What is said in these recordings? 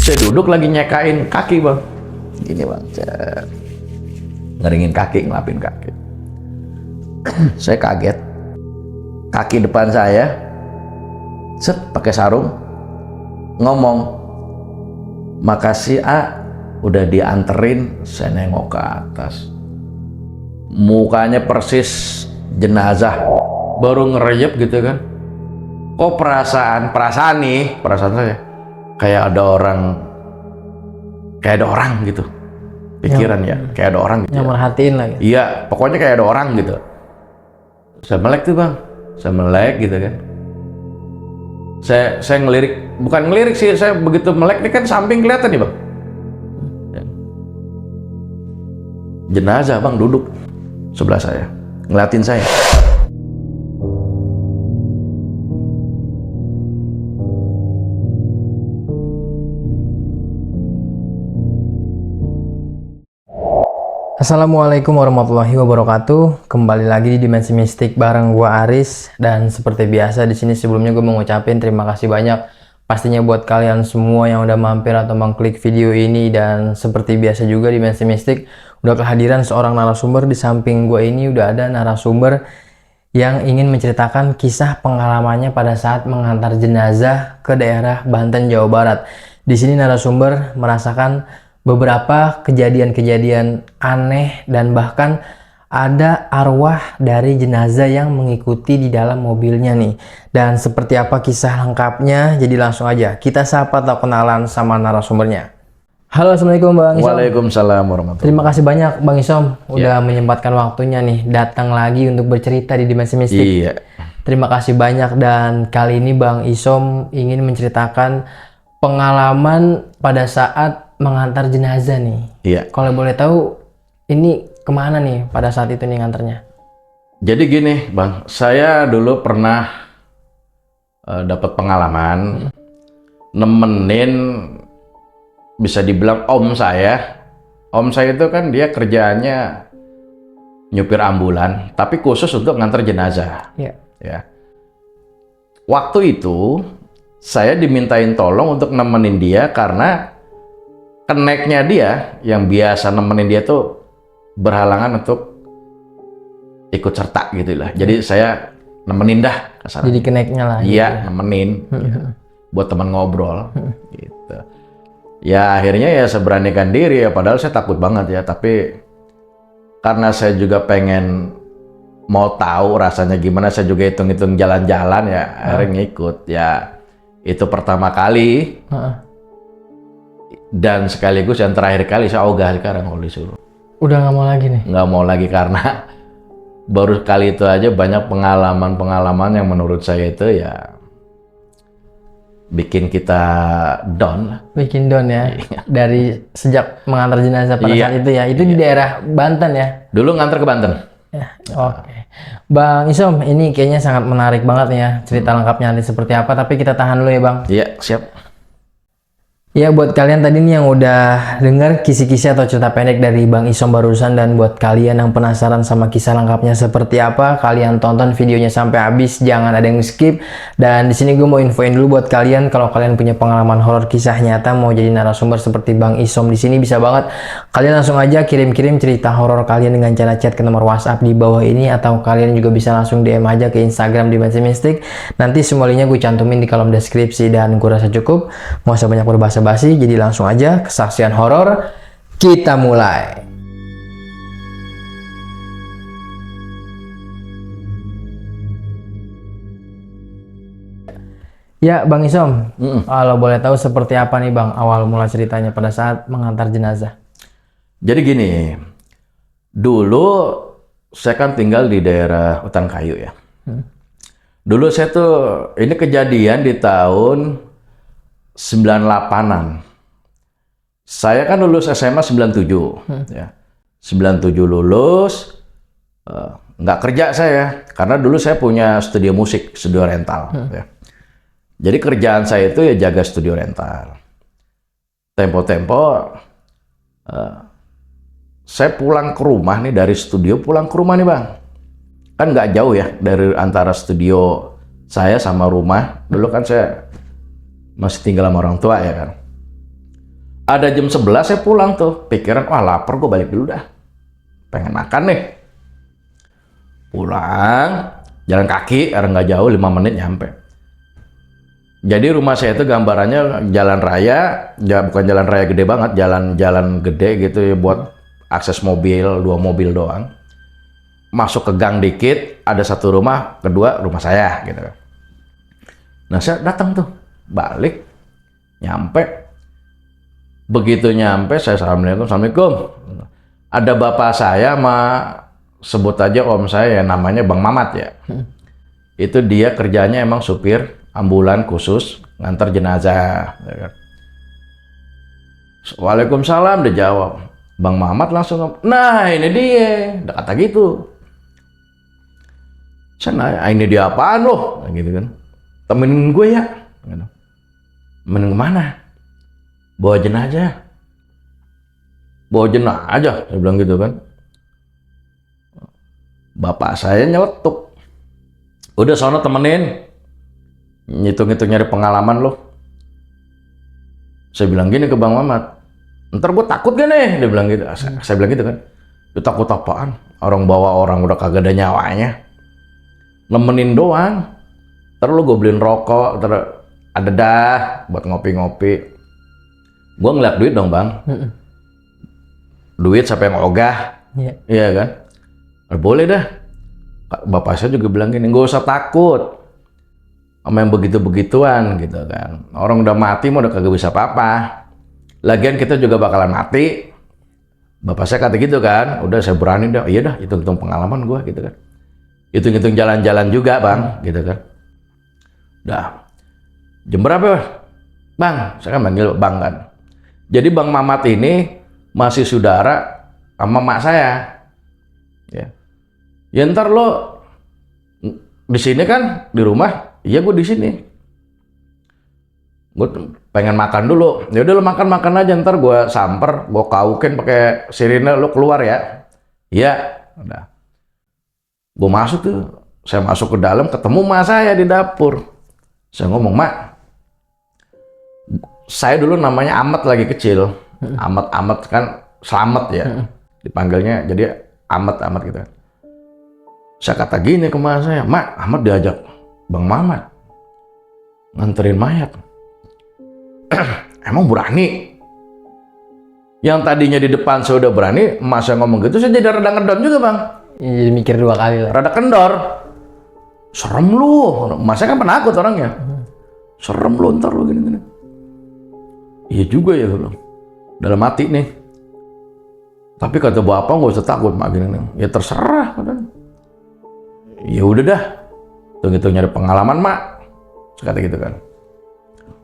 Saya duduk lagi nyekain kaki bang, gini bang, ngeringin kaki, ngelapin kaki. Saya kaget, kaki depan saya, set pakai sarung, ngomong, makasih udah dianterin. Saya nengok ke atas, mukanya persis jenazah, baru ngerejep gitu kan. Kok perasaan saya kayak ada orang gitu, pikiran ya kayak ada orang gitu yang merhatiin lah gitu. Iya, pokoknya kayak ada orang gitu. Saya melek tuh bang, saya melek gitu kan. Saya ngelirik, bukan ngelirik sih, saya begitu melek nih kan samping kelihatan nih bang, jenazah bang duduk sebelah saya, ngeliatin saya. Assalamualaikum warahmatullahi wabarakatuh. Kembali lagi di Dimensi Mistik bareng gua Aris, dan seperti biasa di sini sebelumnya gue mau ngucapin terima kasih banyak pastinya buat kalian semua yang udah mampir atau mengklik video ini. Dan seperti biasa juga Dimensi Mistik udah kehadiran seorang narasumber. Di samping gue ini udah ada narasumber yang ingin menceritakan kisah pengalamannya pada saat mengantar jenazah ke daerah Banten, Jawa Barat. Di sini narasumber merasakan beberapa kejadian-kejadian aneh dan bahkan ada arwah dari jenazah yang mengikuti di dalam mobilnya nih. Dan seperti apa kisah lengkapnya? Jadi langsung aja kita sapa atau kenalan sama narasumbernya. Halo, assalamualaikum Bang Isom. Waalaikumsalam warahmatullahi. Terima kasih banyak Bang Isom udah menyempatkan waktunya nih datang lagi untuk bercerita di Dimensi Mistik. Iya. Terima kasih banyak, dan kali ini Bang Isom ingin menceritakan pengalaman pada saat mengantar jenazah nih. Iya. Kalau boleh tahu ini kemana nih pada saat itu nih nganternya? Jadi gini bang, saya dulu pernah dapat pengalaman nemenin, bisa dibilang om saya. Om saya itu kan dia kerjaannya nyupir ambulan, tapi khusus untuk nganter jenazah. Iya. Ya. Waktu itu saya dimintain tolong untuk nemenin dia karena keneknya dia yang biasa nemenin dia tuh berhalangan untuk ikut serta gitu lah. Jadi saya nemenin dah kasarnya. Jadi keneknya lah. Iya, gitu. nemenin ya, buat teman ngobrol gitu. Ya akhirnya ya saya beranikan diri ya, padahal saya takut banget ya, tapi karena saya juga pengen mau tahu rasanya gimana, saya juga hitung-hitung jalan-jalan ya, akhirnya ngikut. Ya itu pertama kali. Dan sekaligus yang terakhir kali saya ogah sekarang kalau disuruh. Udah nggak mau lagi nih? Nggak mau lagi karena baru kali itu aja banyak pengalaman-pengalaman yang menurut saya itu ya bikin kita down lah. Bikin down ya? Dari sejak mengantar jenazah pada saat itu ya? Itu di daerah Banten ya? Dulu nganter ke Banten. Ya, oke. Bang Isom, ini kayaknya sangat menarik banget nih ya. Cerita lengkapnya nanti seperti apa, tapi kita tahan dulu ya Bang. Iya, siap. Ya, buat kalian tadi nih yang udah dengar kisi-kisi atau cerita pendek dari Bang Isom barusan, dan buat kalian yang penasaran sama kisah lengkapnya seperti apa, kalian tonton videonya sampai habis, jangan ada yang skip. Dan di sini gue mau infoin dulu buat kalian, kalau kalian punya pengalaman horor kisah nyata mau jadi narasumber seperti Bang Isom di sini, bisa banget. Kalian langsung aja kirim-kirim cerita horor kalian dengan cara chat ke nomor WhatsApp di bawah ini, atau kalian juga bisa langsung DM aja ke Instagram Dimensi Mistik. Nanti semua linknya gue cantumin di kolom deskripsi, dan gue rasa cukup, nggak usah banyak berbahasa-basi, jadi langsung aja kesaksian horor kita mulai. Ya Bang Isom, kalau boleh tahu seperti apa nih Bang awal mula ceritanya pada saat mengantar jenazah? Jadi gini, dulu saya kan tinggal di daerah Hutan Kayu ya. Dulu saya tuh, ini kejadian di tahun 98-an. Saya kan lulus SMA 97, ya. 97 lulus, nggak kerja saya, karena dulu saya punya studio musik, studio rental. Ya. Jadi kerjaan saya itu ya jaga studio rental. Tempo-tempo, saya pulang ke rumah nih, dari studio pulang ke rumah nih Bang. Kan nggak jauh ya dari antara studio saya sama rumah. Dulu kan saya masih tinggal sama orang tua ya kan. Ada jam 11 saya pulang tuh. Pikiran, wah lapar gue balik dulu dah. Pengen makan nih. Pulang, jalan kaki, karena nggak jauh, 5 menit nyampe. Jadi rumah saya itu gambarannya jalan raya, ya bukan jalan raya gede banget, jalan gede gitu ya buat akses mobil, 2 mobil doang. Masuk ke gang dikit, ada 1 rumah, kedua rumah saya gitu. Nah saya datang tuh, balik, nyampe. Begitu nyampe, saya Assalamualaikum. Ada bapak saya sama sebut aja om saya ya, namanya Bang Mamat ya. Itu dia kerjanya emang supir ambulan khusus ngantar jenazah. Waalaikumsalam, dia jawab. Bang Mamat langsung, nah ini dia, udah kata gitu. Saya nanya, ini dia apaan loh? Gitu kan. Temenin gue ya. Temenin kemana? Bawa jenazah. Bawa jenazah, saya bilang gitu kan. Bapak saya nyeletuk. Udah sono temenin. Ngitung-ngitung nyari pengalaman loh. Saya bilang gini ke Bang Mamat, ntar gue takut gak nih? Dia bilang gitu. Saya bilang gitu kan. Dia takut apaan? Orang bawa orang udah kagak ada nyawanya. Nemenin doang. Ntar lu gue beliin rokok, ntar ada dah buat ngopi-ngopi. Gue ngeliat duit dong bang. Duit siapa yang ogah? Iya kan? Boleh dah. Bapak saya juga bilang gini, gak usah takut sama yang begitu-begituan gitu kan. Orang udah mati mau udah kagak bisa apa-apa. Lagian kita juga bakalan mati. Bapak saya kata gitu kan. Udah saya berani dah. Iya dah, hitung-hitung pengalaman gue gitu kan. Hitung-hitung jalan-jalan juga bang, gitu kan. Dah. Jam berapa bang? Saya kan manggil bang kan. Jadi Bang Mamat ini masih saudara sama mak saya. Ya. Ya ntar lo di sini kan di rumah. Iya gue di sini. Gue pengen makan dulu. Ya udah lo makan aja, ntar gue samper, gue kaukin pakai sirine, lo keluar ya. Iya. Udah. Gue masuk tuh, saya masuk ke dalam, ketemu mak saya di dapur. Saya ngomong, mak, saya dulu namanya Amat lagi kecil. Amat kan Slamet ya. Dipanggilnya jadi Amat gitu. Saya kata gini ke mak saya, mak, Amat diajak Bang Mamat nganterin mayat. Emang berani? Yang tadinya di depan saya udah berani, emak saya ngomong gitu, saya jadi rada ngedon juga bang. Jadi mikir 2 kali lah. Rada kendor. Serem lu. Emak saya kan penakut orangnya. Serem lu ntar lu gini-gini. Iya juga ya lu. Dalam hati nih. Tapi kata bapak nggak usah takut mak gini nih. Ya terserah. Ya udah dah. Hitung-hitung nyari pengalaman mak. Saya kata gitu kan.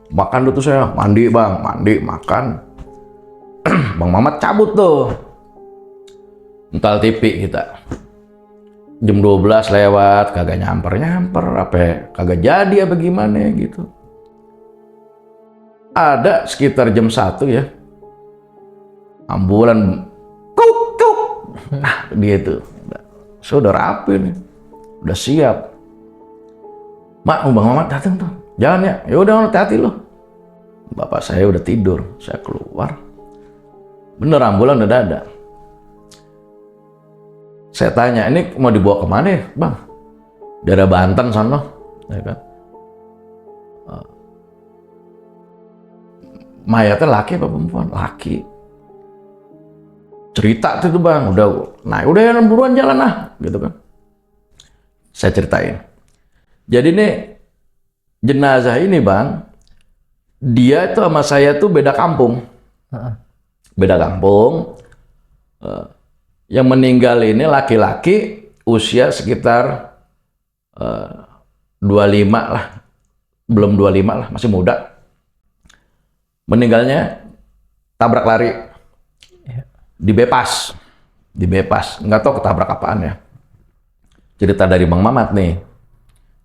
Makan dulu tuh saya, mandi bang, makan. Bang Mamat cabut tuh. Ental TV kita. Jam 12 lewat, kagak nyamper, apa kagak jadi apa gimana gitu. Ada sekitar jam 1 ya. Ambulan kuk. Nah, dia tuh. Saya udah rapi nih. Udah siap. Mak, Bang Mamat datang tuh. Jalan ya. Ya udah hati-hati loh. Bapak saya udah tidur. Saya keluar. Bener ambulan udah ada. Saya tanya, ini mau dibawa kemana ya, Bang? Daerah Banten sana, ya kan? Mayatnya laki apa perempuan? Laki. Cerita tuh bang, udah ya buruan jalan lah, gitu kan? Saya ceritain. Jadi nih jenazah ini bang, dia itu sama saya tuh beda kampung. Beda kampung. Yang meninggal ini laki-laki usia sekitar 25 lah. Belum 25 lah, masih muda. Meninggalnya tabrak lari. Dibepas. Nggak tahu ketabrak apaan ya. Cerita dari Bang Mamat nih.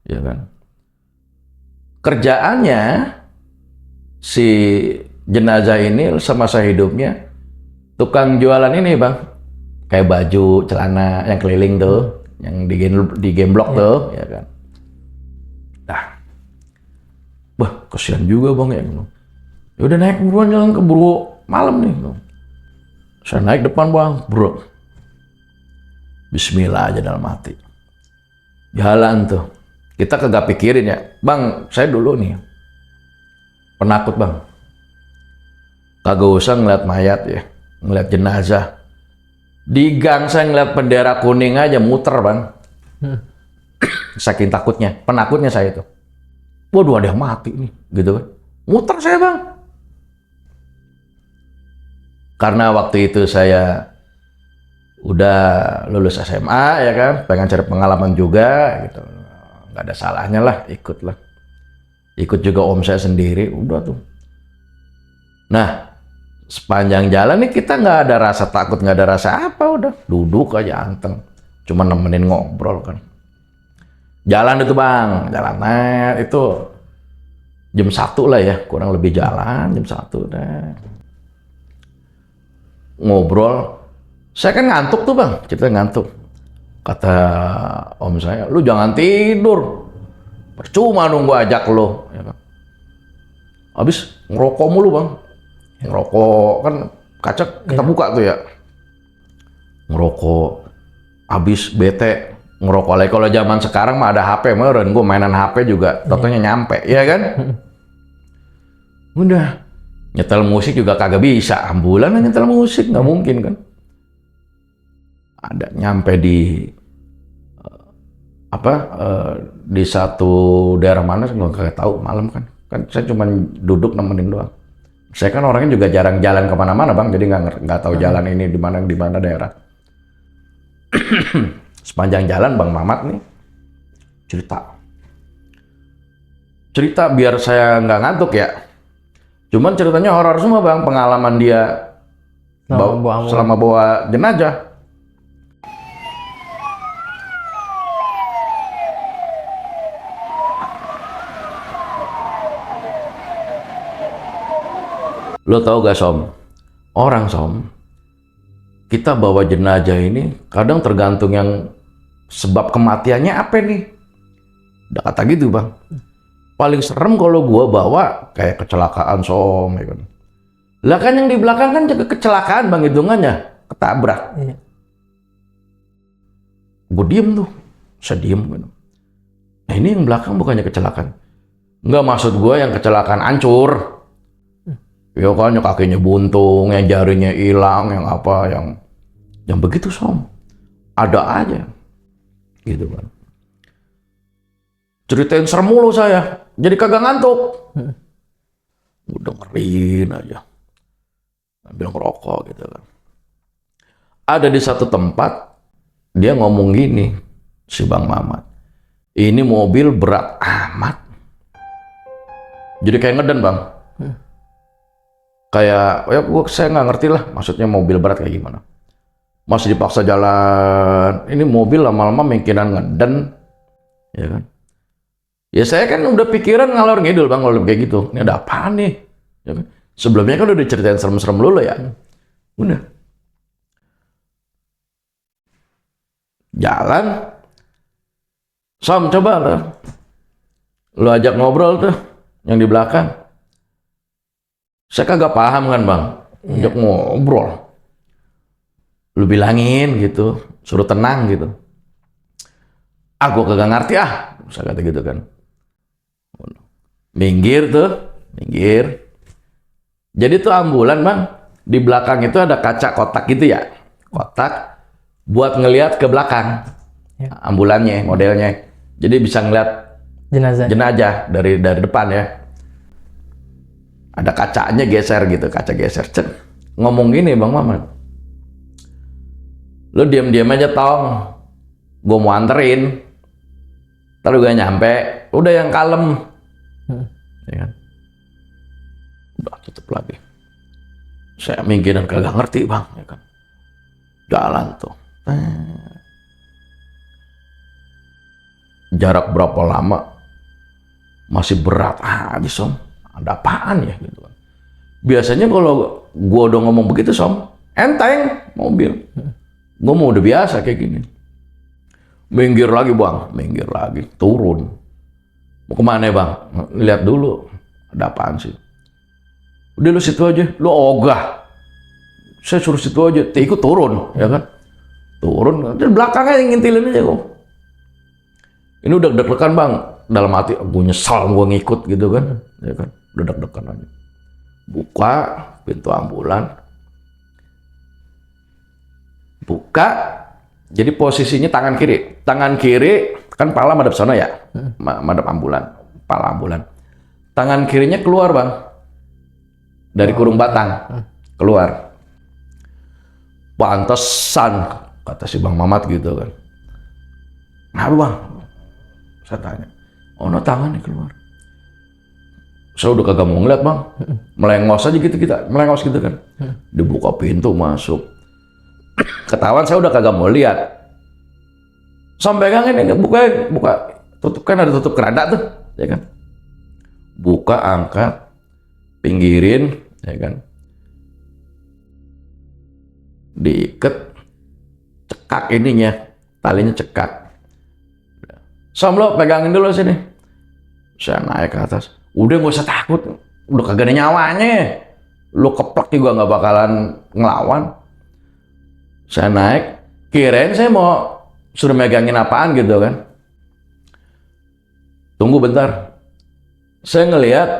Ya kan. Kerjaannya si jenazah ini semasa hidupnya tukang jualan ini bang, kayak baju, celana yang keliling tuh, yang di game block tuh, ya kan. Nah, kasihan juga bang ya. Ya udah naik buruan jalan keburu malam nih. Saya naik depan bang, bro. Bismillah aja dalam hati. Jalan tuh. Kita kagak pikirin ya. Bang, saya dulu nih penakut bang. Kagak usah ngeliat mayat ya. Ngeliat jenazah. Di gang saya ngeliat bendera kuning aja muter bang. Saking takutnya, penakutnya saya itu. Waduh ada yang mati nih, gitu kan. Muter saya bang. Karena waktu itu saya udah lulus SMA ya kan, pengen cari pengalaman juga gitu. Nggak ada salahnya lah, ikut lah. Ikut juga om saya sendiri, udah tuh. Nah, sepanjang jalan nih kita nggak ada rasa takut, nggak ada rasa apa, udah duduk aja anteng. Cuma nemenin ngobrol kan. Jalan itu bang, jalan itu jam 1 lah ya, kurang lebih jalan jam 1 deh. Ngobrol, saya kan ngantuk tuh bang, kita ngantuk. Kata om saya, lu jangan tidur, percuma nunggu ajak lo. Ya kan? Habis ngerokok mulu bang, ngerokok kan kaca kita buka tuh ya. Ngerokok, habis bete. Ngerokok lagi. Kalau zaman sekarang mah ada HP, meren gue mainan HP juga, totonya nyampe, ya kan? Udah, nyetel musik juga kagak bisa, ambulan nyetel musik nggak mungkin kan? Ada nyampe di di satu daerah mana, gue kagak tahu malam kan? Kan saya cuma duduk nemenin doang. Saya kan orangnya juga jarang jalan kemana-mana bang, jadi nggak tahu jalan ini di mana daerah. Sepanjang jalan Bang Mamat nih cerita biar saya nggak ngantuk ya. Cuman ceritanya horor semua bang, pengalaman dia selama bawa jenazah. Lo tau gak Som? Orang Som, kita bawa jenazah ini kadang tergantung yang sebab kematiannya apa nih. Udah kata gitu bang. Paling serem kalau gua bawa kayak kecelakaan Som, ya kan. Lah kan yang di belakang kan juga kecelakaan bang, hitungannya ketabrak. Iya. Gue diem tuh, saya diem gitu. Nah ini yang belakang bukannya kecelakaan. Nggak, maksud gua yang kecelakaan hancur. Ya kan, yang kakinya buntung, yang jarinya hilang, yang apa, yang begitu Som. Ada aja. Gitu kan. Ceritain serem mulu saya. Jadi kagak ngantuk. Udah dengerin aja. Ambil ngerokok gitu kan. Ada di satu tempat, dia ngomong gini, si Bang Mamat. Ini mobil berat amat. Jadi kayak ngeden bang. Kayak, ya saya nggak ngerti lah maksudnya mobil berat kayak gimana. Masih dipaksa jalan, ini mobil lama-lama mungkinan ngeden, ya kan. Ya saya kan udah pikiran ngalor ngidul bang kalau kayak gitu. Ini ada apaan nih? Ya kan? Sebelumnya kan udah diceritain serem-serem dulu ya. Udah. Jalan. Som, coba lah. Lu ajak ngobrol tuh, yang di belakang. Saya kagak paham kan bang, ajak ngobrol. Lu bilangin gitu, suruh tenang gitu. Ah, gua kagak ngerti ah, saya kata gitu kan. Minggir tuh, minggir. Jadi tuh ambulan bang, di belakang itu ada kaca kotak gitu ya, kotak buat ngelihat ke belakang. Ambulannya, modelnya. Jadi bisa ngeliat jenazah dari depan ya. Ada kacanya geser gitu, kaca geser. Cek. Ngomong gini Bang Mamat. Lu diam-diam aja Tong. Gue mau anterin. Ntar gue nyampe, udah yang kalem. Ya kan? Udah tutup lagi. Saya mungkin kagak ngerti bang, ya kan. Jalan tuh. Jarak berapa lama? Masih berat aja Som. Ada apaan ya gitu kan. Biasanya kalau gua udah ngomong begitu Som, enteng mobil. Gua mau udah biasa kayak gini. Minggir lagi bang, minggir lagi, turun. Mau kemana bang? Lihat dulu, ada apaan sih? Udah lu situ aja, lu ogah. Saya suruh situ aja, ikut turun, ya kan? Turun, di belakangnya yang ngintilin aja kok. Ini udah deg-degan bang, dalam hati, gue nyesal gue ngikut gitu kan, ya kan? Udah deg-degan aja. Buka pintu ambulan, buka, jadi posisinya tangan kiri kan pala madep sana ya, madep ambulan, pala ambulan. Tangan kirinya keluar bang, dari kurung batang, keluar. Pantesan, kata si Bang Mamat gitu kan. Kenapa bang? Saya tanya. Oh no, tangannya keluar. Saya udah kagak mau ngeliat bang. Melengos aja gitu kita, melengos gitu kan. Dibuka pintu masuk. Ketahuan saya udah kagak mau lihat. Sampai pegangin ini, buka, tutup kan ada tutup keranda tuh, ya kan. Buka, angkat, pinggirin, ya kan. Diikat, cekak ininya, talinya cekak. Lo pegangin dulu sini. Saya naik ke atas. Udah gak usah takut, udah kagak ada nyawanya. Lu keplak juga nggak bakalan ngelawan. Saya naik, kirain saya mau suruh megangin apaan gitu kan. Tunggu bentar. Saya ngelihat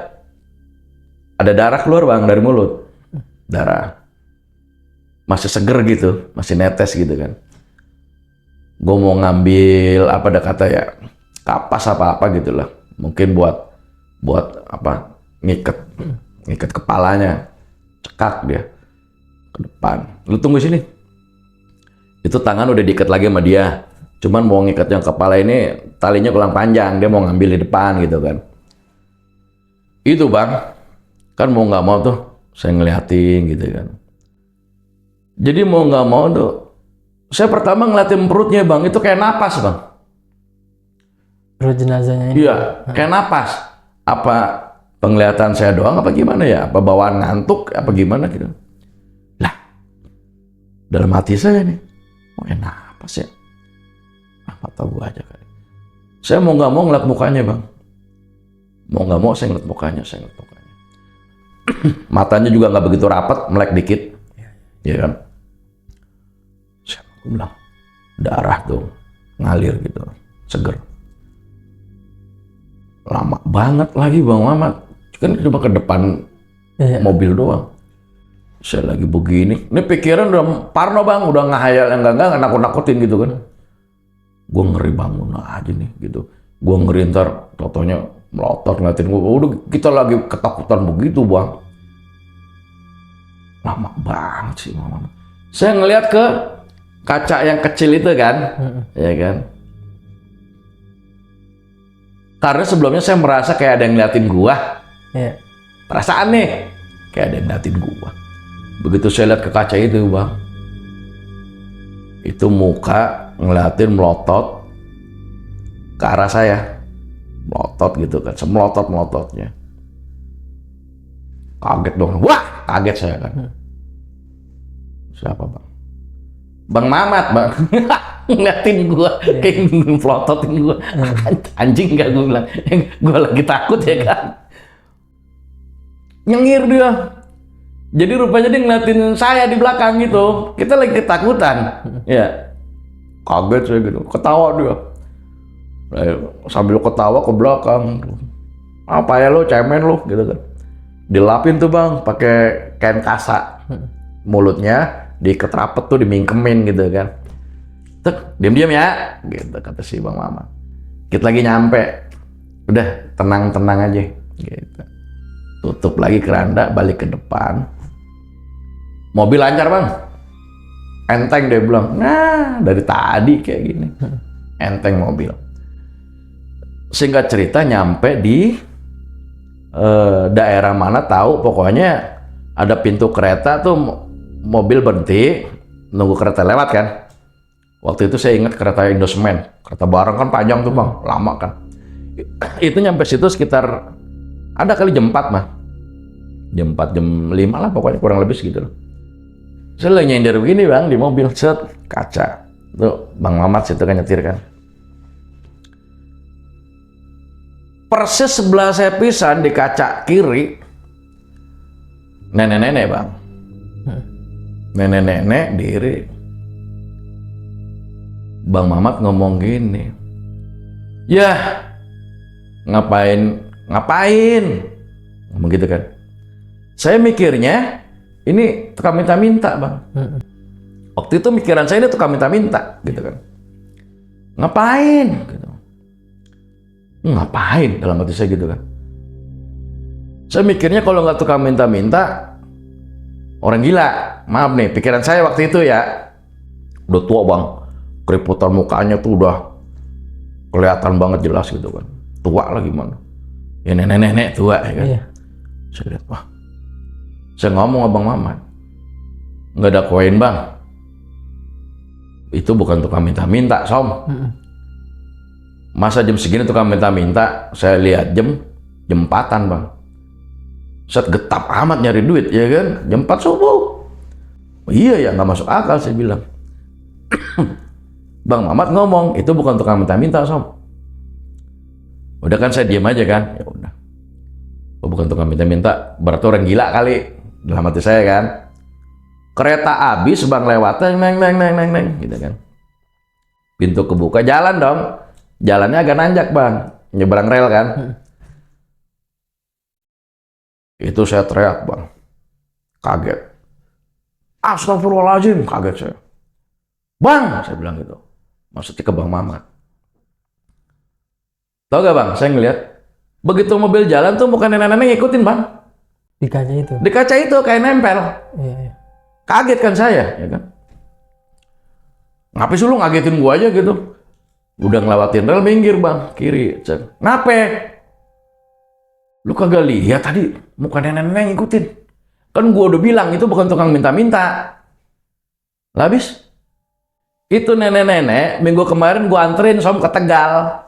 ada darah keluar bang dari mulut. Darah. Masih seger gitu, masih netes gitu kan. Gue mau ngambil apa ada kata ya, kapas apa gitu lah. Mungkin buat apa, ngikat kepalanya, cekak dia ke depan. Lu tunggu sini. Itu tangan udah diikat lagi sama dia. Cuman mau ngikat yang kepala ini talinya kurang panjang, dia mau ngambil di depan gitu kan. Itu bang, kan mau nggak mau tuh saya ngeliatin gitu kan. Jadi mau nggak mau tuh, saya pertama ngeliatin perutnya bang, itu kayak napas bang. Perut jenazahnya ini? Iya, kayak napas. Apa penglihatan saya doang apa gimana ya? Apa bawaan ngantuk apa gimana gitu. Lah, dalam hati saya nih, oh napas ya? Apa tahu gua aja kali. Saya mau nggak mau ngeliat mukanya bang. Mau nggak mau saya ngeliat mukanya. Matanya juga nggak begitu rapat, melek dikit. Ya kan? Saya bilang, darah tuh ngalir gitu, seger. Lama banget lagi Bang Mamat, kan cuma ke depan mobil doang. Saya lagi begini, ini pikiran udah parno bang, udah ngehayal yang enggak nakut-nakutin gitu kan. Gue ngeri bangun aja nih gitu. Gue ngeri ntar totonya melotot ngeliatin gue, udah kita lagi ketakutan begitu bang. Lama banget sih Bang Mamat. Saya ngeliat ke kaca yang kecil itu kan, ya kan. Karena sebelumnya saya merasa kayak ada yang ngeliatin gua. Iya. Perasaan nih, kayak ada yang ngeliatin gua. Begitu saya lihat ke kaca itu bang, itu muka ngeliatin melotot ke arah saya. Melotot gitu kan, semelotot-melototnya. Kaget dong, wah kaget saya kan. Siapa bang? Bang Mamat bang. Ngeliatin gua, kayak melototin gua. Anjing gak gua bilang, gua lagi takut ya kan. Nyengir dia. Jadi rupanya dia ngeliatin saya di belakang gitu. Kita lagi ketakutan. Ya. Kaget saya gitu, ketawa dia. Sambil ketawa ke belakang. Apa ya lo, cemen lo gitu kan. Dilapin tuh bang, pakai kain kasa. Mulutnya diikat rapet tuh, dimingkemin gitu kan. Tek, diam-diam ya, gitu kata si Bang Mamat. Kita lagi nyampe, udah tenang-tenang aja, gitu. Tutup lagi keranda, balik ke depan. Mobil lancar bang, enteng dia bilang. Nah, dari tadi kayak gini, enteng mobil. Singkat cerita nyampe di daerah mana tahu, pokoknya ada pintu kereta tuh, mobil berhenti, nunggu kereta lewat kan. Waktu itu saya ingat kereta Indosemen, kereta bareng kan panjang tuh bang, lama kan. Itu nyampe situ sekitar ada kali jam 4 mah. Jam 4, jam 5 lah pokoknya, kurang lebih segitu. Saya lagi nyender begini bang, di mobil, set, kaca. Tuh Bang Mamat situ kan nyetir kan. Persis sebelah saya pisan di kaca kiri, nenek-nenek bang, nenek-nenek diri. Bang Mamat ngomong gini, ya ngapain, ngomong gitu kan. Saya mikirnya ini tukang minta-minta bang. Waktu itu mikiran saya ini tukang minta-minta gitu kan. Ngapain? Gitu. Ngapain dalam hati saya gitu kan. Saya mikirnya kalau nggak tukang minta-minta, orang gila. Maaf nih, pikiran saya waktu itu ya. Udah tua bang, keriputan mukanya tuh udah kelihatan banget jelas gitu kan. Tua lah gimana. Ya nenek-nenek tua ya kan. Iya. Saya lihat, wah. Saya ngomong Abang Mamat, nggak ada koin bang. Itu bukan tukang minta-minta, Som. Masa jam segini tukang minta-minta? Saya lihat jam 4-an bang. Set getap amat nyari duit, ya kan? Jam 4 subuh. Iya ya, nggak masuk akal saya bilang. Bang Mamat ngomong, itu bukan tukang minta-minta, Som. Udah kan saya diam aja kan? Ya udah. Oh, bukan tukang minta-minta, berarti orang gila kali. Dalam hati saya kan. Kereta habis bang lewatnya, neng, gitu kan. Pintu kebuka, jalan dong. Jalannya agak nanjak bang, nyebrang rel kan. Itu saya teriak bang, kaget. Astagfirullahaladzim, kaget saya. Bang, saya bilang gitu. Maksudnya ke Bang Mamat. Tahu gak bang, saya ngeliat begitu mobil jalan tuh bukan nenek-nenek ngikutin bang. Di kaca itu? Di kaca itu kayak nempel. Iya. Kaget kan saya, ya kan? Ngapain sih lu ngagetin gua aja gitu? Udah ngelewatin rel, minggir bang, kiri. Ngapain? Lu kagak lihat tadi muka nenek-nenek ngikutin? Kan gua udah bilang itu bukan tukang minta-minta. Habis itu nenek-nenek minggu kemarin gua anterin Som ke Tegal.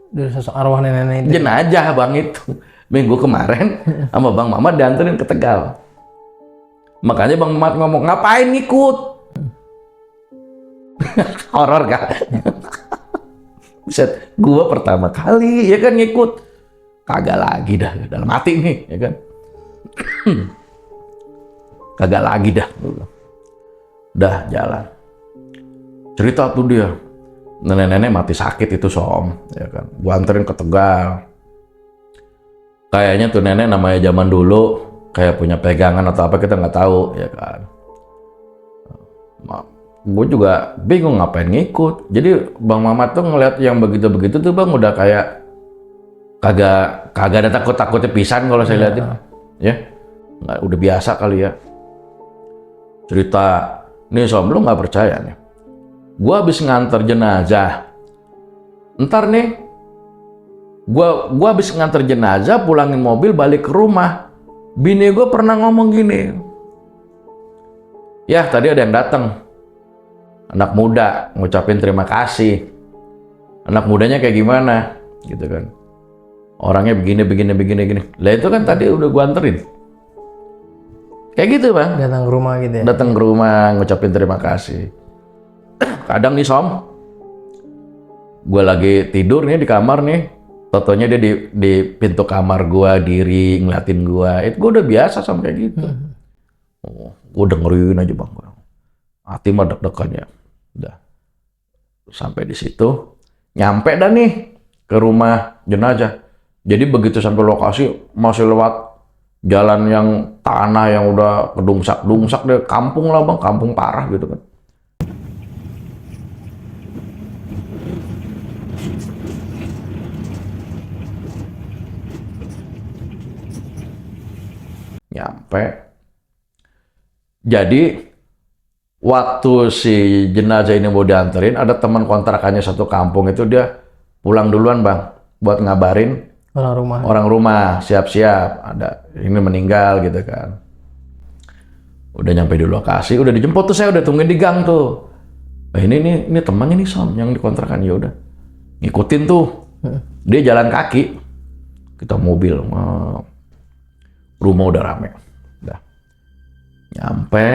Dari sosok arwah nenek-nenek itu. Jenazah bang itu. Minggu kemarin sama Bang Mamat dianterin ke Tegal. Makanya Bang Mamat ngomong, ngapain ngikut? Horor kan? Buset, gua pertama kali ya kan ngikut. Kagak lagi dah, dalam hati nih, ya kan? Kagak lagi dah. Udah jalan. Cerita tuh dia. Nenek-nenek mati sakit itu Som, ya kan? Gua anterin ke Tegal. Kayaknya tuh nenek namanya zaman dulu kayak punya pegangan atau apa kita nggak tahu ya kan. Gue juga bingung ngapain ngikut. Jadi Bang Mamat tuh ngeliat yang begitu-begitu tuh bang udah kayak kagak ada takut-takutnya pisan kalau saya liatin. Ya, nggak, udah biasa kali ya. Cerita nih Som, lu nggak percaya nih. Gue habis nganter jenazah. Ntar nih. Gua habis nganter jenazah, pulangin mobil, balik ke rumah. Bini gue pernah ngomong gini. Ya, tadi ada yang datang. Anak muda, ngucapin terima kasih. Anak mudanya kayak gimana? Gitu kan. Orangnya begini. Lah itu kan tadi udah gua anterin. Kayak gitu bang. Datang ke rumah gitu ya? Datang ke rumah, ngucapin terima kasih. Kadang nih Som, gue lagi tidur nih di kamar nih. Totonya dia di pintu kamar gua diri ngeliatin gua. Itu gua udah biasa sama kayak gitu. Gua dengerin aja bang. Hati mah deg-degan ya. Udah sampai di situ, nyampe dah nih ke rumah jenazah. Jadi begitu sampai lokasi masih lewat jalan yang tanah yang udah kedungsak deh, kampung lah bang, kampung parah gitu kan. Nyampe. Jadi waktu si jenazah ini mau dianterin, ada teman kontrakannya satu kampung itu dia pulang duluan bang, buat ngabarin orang rumah siap-siap ada ini meninggal gitu kan. Udah nyampe di lokasi, udah dijemput tuh, saya udah tungguin di gang tuh. Ini temannya nih Som yang di kontrakan. Ya udah ngikutin tuh, dia jalan kaki, kita mobil. Rumah udah rame. Udah. Nyampe,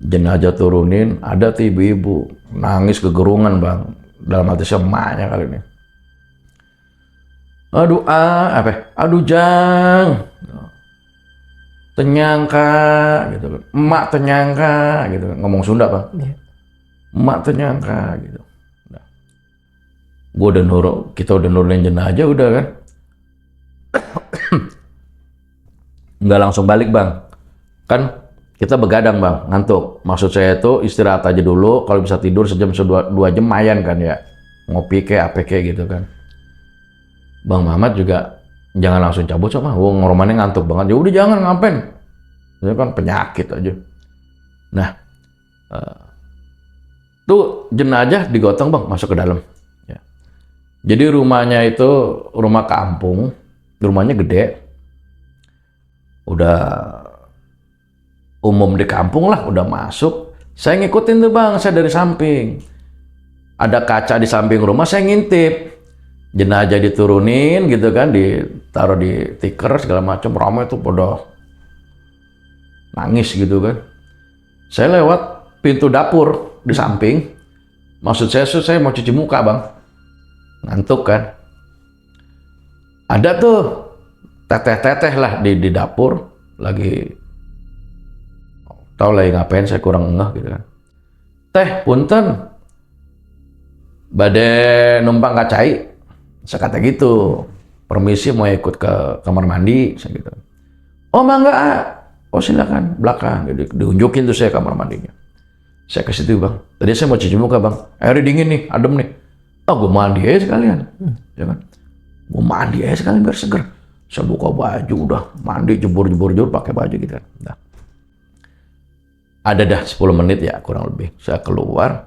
jenazah turunin, ada tuh ibu-ibu nangis kegerungan bang. Dalam hati saya emaknya kali ini. Aduh Jang. Tenyangka gitu kan. Emak tenyangka gitu kan. Ngomong Sunda, Bang. Iya. Emak tenyangka gitu. Nah, kita udah nurunin jenazah udah kan. Nggak langsung balik, Bang. Kan kita begadang, Bang, ngantuk. Maksud saya itu istirahat aja dulu, kalau bisa tidur sejam, 2 jam mayan kan ya. Ngopi kayak apa kayak gitu kan. Bang Mamat juga jangan langsung cabut sama, ngoromannya ngantuk banget. Ya udah jangan, ngapain? Itu kan penyakit aja. Nah, tuh jenazah digotong, Bang, masuk ke dalam. Ya. Jadi rumahnya itu rumah kampung, rumahnya gede. Udah umum di kampung lah, udah masuk. Saya ngikutin tuh, Bang, saya dari samping. Ada kaca di samping rumah, saya ngintip. Jenazah diturunin gitu kan, ditaruh di tikar segala macam, ramai itu pada nangis gitu kan. Saya lewat pintu dapur di samping. Maksud saya mau cuci muka, Bang. Ngantuk kan. Ada tuh teteh-teteh lah di dapur lagi tahu lagi ngapain, saya kurang ngeh gitu kan. Teh, punten. Bade numpang kacai. Saya kata gitu, permisi mau ikut ke kamar mandi, saya gitu. Oh mangga, oh silakan, belakang. Diunjukin tuh saya kamar mandinya. Saya ke situ, Bang. Tadi saya mau cuci muka, Bang. Airnya dingin nih, adem nih. Oh gue mandi aja sekalian, ya kan? Gue mandi aja sekalian biar seger. Saya buka baju, udah mandi, jebur pakai baju gitu kan. Nah. Ada dah 10 menit ya kurang lebih. Saya keluar,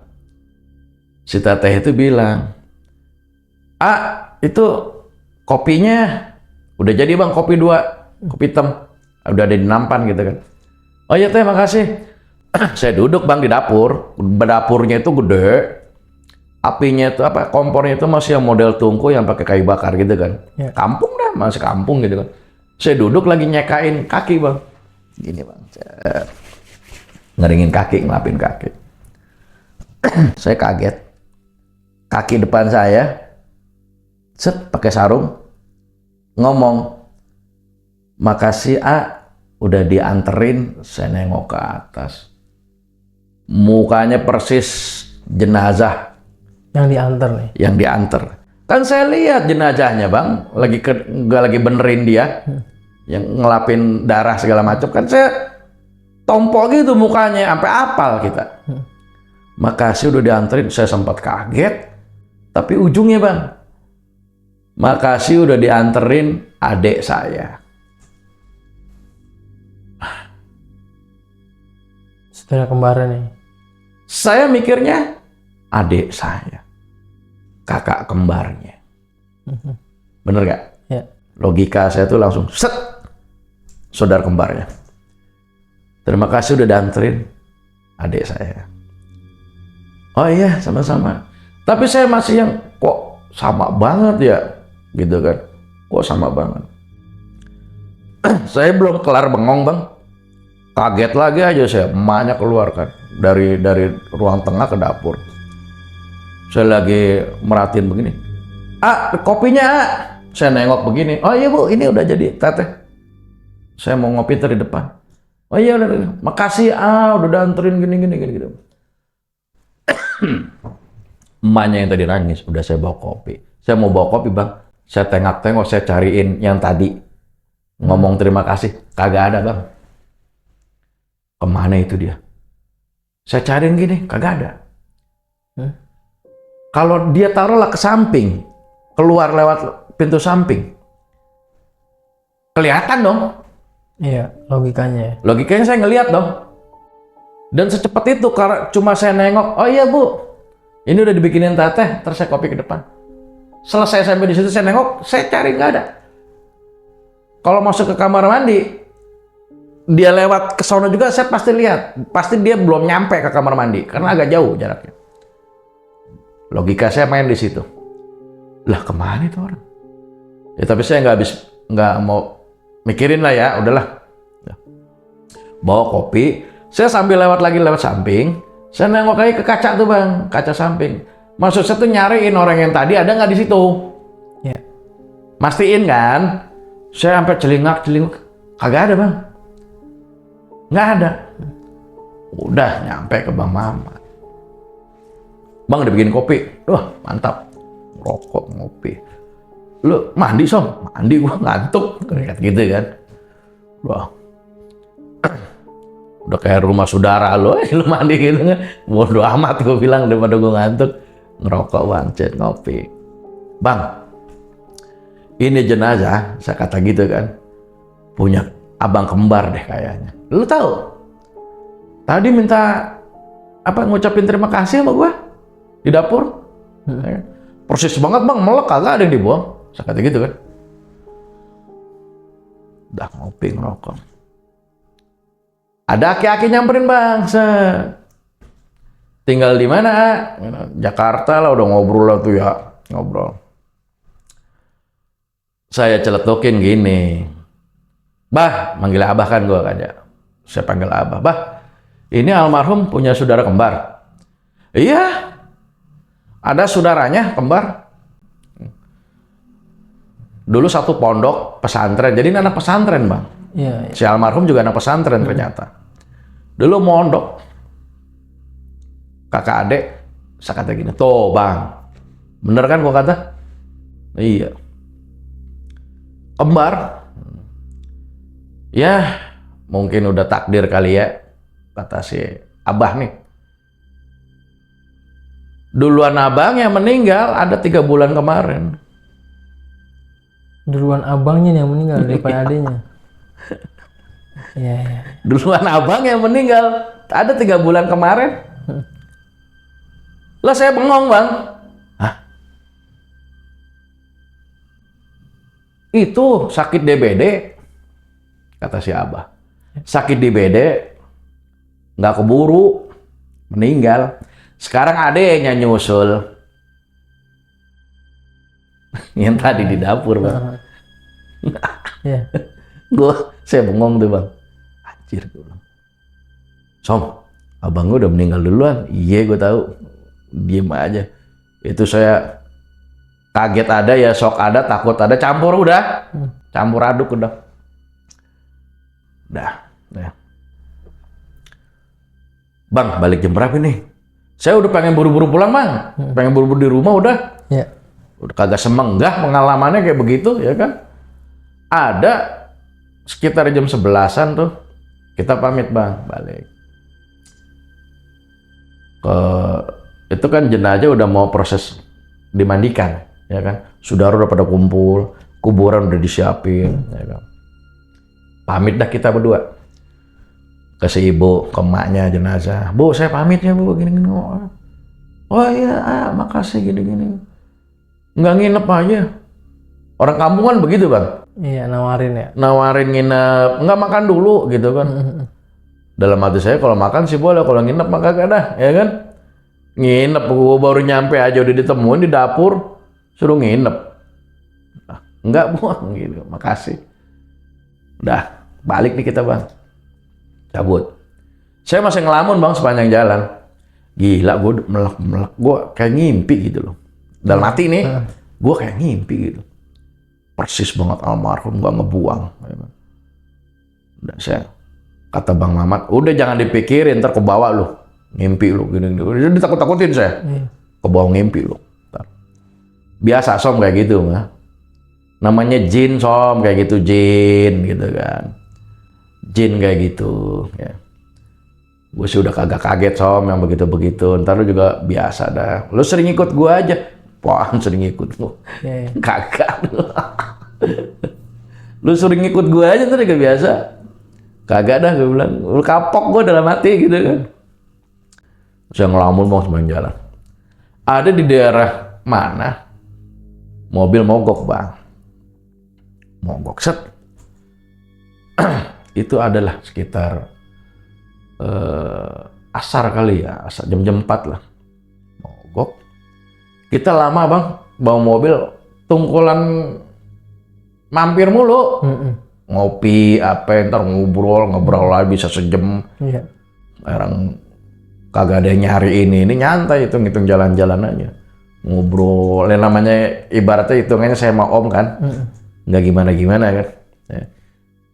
si teteh itu bilang, itu kopinya udah jadi, Bang, kopi 2, kopi hitam. Udah ada di nampan gitu kan. Oh iya teh, makasih. Saya duduk, Bang, di dapur. Dapurnya itu gede. Apinya itu kompornya itu masih yang model tungku yang pakai kayu bakar gitu kan. Ya. Kampung dah, masih kampung gitu kan. Saya duduk lagi nyekain kaki, Bang. Gini, Bang. Ngeringin kaki, ngelapin kaki. Saya kaget. Kaki depan saya pakai sarung, ngomong, makasih udah dianterin. Saya nengok ke atas, mukanya persis jenazah yang diantar nih. Yang diantar. Kan saya lihat jenazahnya, Bang, nggak lagi benerin dia, yang ngelapin darah segala macam. Kan saya tompok gitu mukanya, sampai apal kita. Makasih udah dianterin. Saya sempat kaget, tapi ujungnya, Bang, makasih udah dianterin adik saya. Saudara kembarnya nih. Saya mikirnya adik saya, kakak kembarnya. Bener gak? Ya. Logika saya tuh langsung set, saudara kembarnya. Terima kasih udah dianterin adik saya. Oh iya, sama-sama. Tapi saya masih yang, kok sama banget ya? Gitu kan, kok sama banget. Saya belum kelar bengong, Bang, kaget lagi aja saya. Emaknya keluar kan dari ruang tengah ke dapur. Saya lagi merhatiin begini, kopinya. Saya nengok begini, oh iya Bu, ini udah jadi, teteh. Saya mau ngopi dari depan. Oh iya udah, makasih udah dianterin gini gitu. Emaknya yang tadi nangis, udah saya bawa kopi. Saya mau bawa kopi, Bang. Saya tengok-tengok, saya cariin yang tadi ngomong terima kasih, kagak ada, Bang. Kemana itu dia? Saya cariin gini, kagak ada. Kalau dia taruhlah ke samping, keluar lewat pintu samping, kelihatan dong. Iya, logikanya. Logikanya saya ngelihat dong. Dan secepat itu, karena cuma saya nengok, oh iya Bu, ini udah dibikinin teteh, terus saya kopi ke depan. Selesai sampai di situ saya nengok, saya cari nggak ada. Kalau masuk ke kamar mandi, dia lewat ke sana juga, saya pasti lihat. Pasti dia belum nyampe ke kamar mandi, karena agak jauh jaraknya. Logika saya main di situ. Lah kemana itu orang? Ya tapi saya nggak mau mikirin lah ya, udahlah. Bawa kopi, saya sambil lewat samping, saya nengok lagi ke kaca tuh, Bang, kaca samping. Maksud saya tuh nyariin orang yang tadi ada nggak di situ. Ya. Mastiin kan? Saya sampai celingak, kagak ada, Bang. Nggak ada. Udah nyampe ke Bang Mamat. Bang udah bikin kopi. Wah mantap. Rokok, ngopi. Lu mandi Som? Mandi, gua ngantuk. Kayak gitu kan. Wah. Udah kayak rumah saudara lu mandi gitu kan. Bodo amat gua bilang daripada gua ngantuk. Ngerokok, wancet, ngopi. Bang, ini jenazah, saya kata gitu kan, punya abang kembar deh kayaknya. Lu tahu? Tadi minta apa ngucapin terima kasih sama gua di dapur. Persis banget bang, melek kagak ada yang dibuang. Saya kata gitu kan. Udah ngopi ngerokok. Ada aki-aki nyamperin bang, tinggal di mana? Jakarta lah, udah ngobrol lah tuh ya, ngobrol. Saya celetukin gini, bah, manggil abah kan gua kan ya. Saya panggil abah, bah, ini almarhum punya saudara kembar. Iya, ada saudaranya kembar. Dulu satu pondok pesantren, jadi ini anak pesantren bang. Iya. Si almarhum juga anak pesantren ternyata. Dulu mondok, kakak adik, saya kata gini, tuh bang, bener kan gua kata? Iya. Kembar, ya mungkin udah takdir kali ya, kata si abah nih. Duluan abang yang meninggal ada 3 bulan kemarin. Duluan abangnya yang meninggal daripada adiknya. Iya, iya. Duluan abang yang meninggal ada 3 bulan kemarin. Lah saya bengong bang. Hah? Itu sakit DBD, kata si abah. Sakit DBD, nggak keburu, meninggal. Sekarang adeknya nyusul. Yang tadi di dapur bang. Iya. Saya bengong tuh bang. Anjir gue bilang. Som, abang gue udah meninggal duluan. Iya gue tahu. Diem aja. Itu saya kaget ada ya, shock ada, takut ada, campur udah. Campur aduk udah. Ya. Bang, balik jam berapa nih? Saya udah pengen buru-buru pulang bang. Pengen buru-buru di rumah udah. Iya. Udah kagak semenggah pengalamannya kayak begitu ya kan. Ada sekitar jam 11-an tuh kita pamit bang balik. Itu kan jenazah udah mau proses dimandikan ya kan. Saudara udah pada kumpul, kuburan udah disiapin ya kan. Pamit dah kita berdua. Ke si ibu, ke emaknya jenazah. Bu, saya pamit ya bu, gini-gini. Oh iya, makasih gini-gini. Nggak nginep aja. Orang kampung kan begitu bang. Iya, nawarin ya. Nawarin nginep, nggak makan dulu gitu kan. Dalam hati saya kalau makan sih boleh, kalau nginep mah kagak dah, ya kan. Nginep, gua baru nyampe aja udah ditemuin di dapur, suruh nginep. Nah, enggak buang gitu, makasih. Udah, balik nih kita bang. Cabut. Saya masih ngelamun bang sepanjang jalan. Gila, gue melek-melek, gue kayak ngimpi gitu loh. Dalam hati nih, gue kayak ngimpi gitu. Persis banget almarhum, gak ngebuang. Udah saya, kata Bang Mamat, udah jangan dipikirin, ntar kebawa lu. Ngimpi lu, gini-gini. Udah ditakut-takutin saya. Kebawa ngimpi lu. Ntar. Biasa Som kayak gitu. Namanya jin Som, kayak gitu jin gitu kan. Jin kayak gitu. Ya. Gue sih udah kagak kaget Som yang begitu-begitu. Ntar lu juga biasa dah. Lu sering ikut gue aja. Wah, sering ikut lu. Yeah. Kagak. Lu sering ikut gue aja tuh gak biasa. Kagak dah gue bilang. Lu kapok gue dalam hati gitu kan. Saya ngelamun mau sepanjang jalan. Ada di daerah mana? Mobil mogok bang. Mogok set. Itu adalah sekitar asar kali ya, asar jam-jam 4 lah. Mogok. Kita lama bang, bawa mobil, tungkulan mampir mulu. Ngopi, apa, ntar ngobrol lagi bisa sejam. Iya. Orang kagak ada yang nyari ini nyantai, hitung jalan-jalan aja. Ngobrol, yang namanya ibaratnya hitungannya saya sama om kan. Nggak gimana-gimana kan. Ya.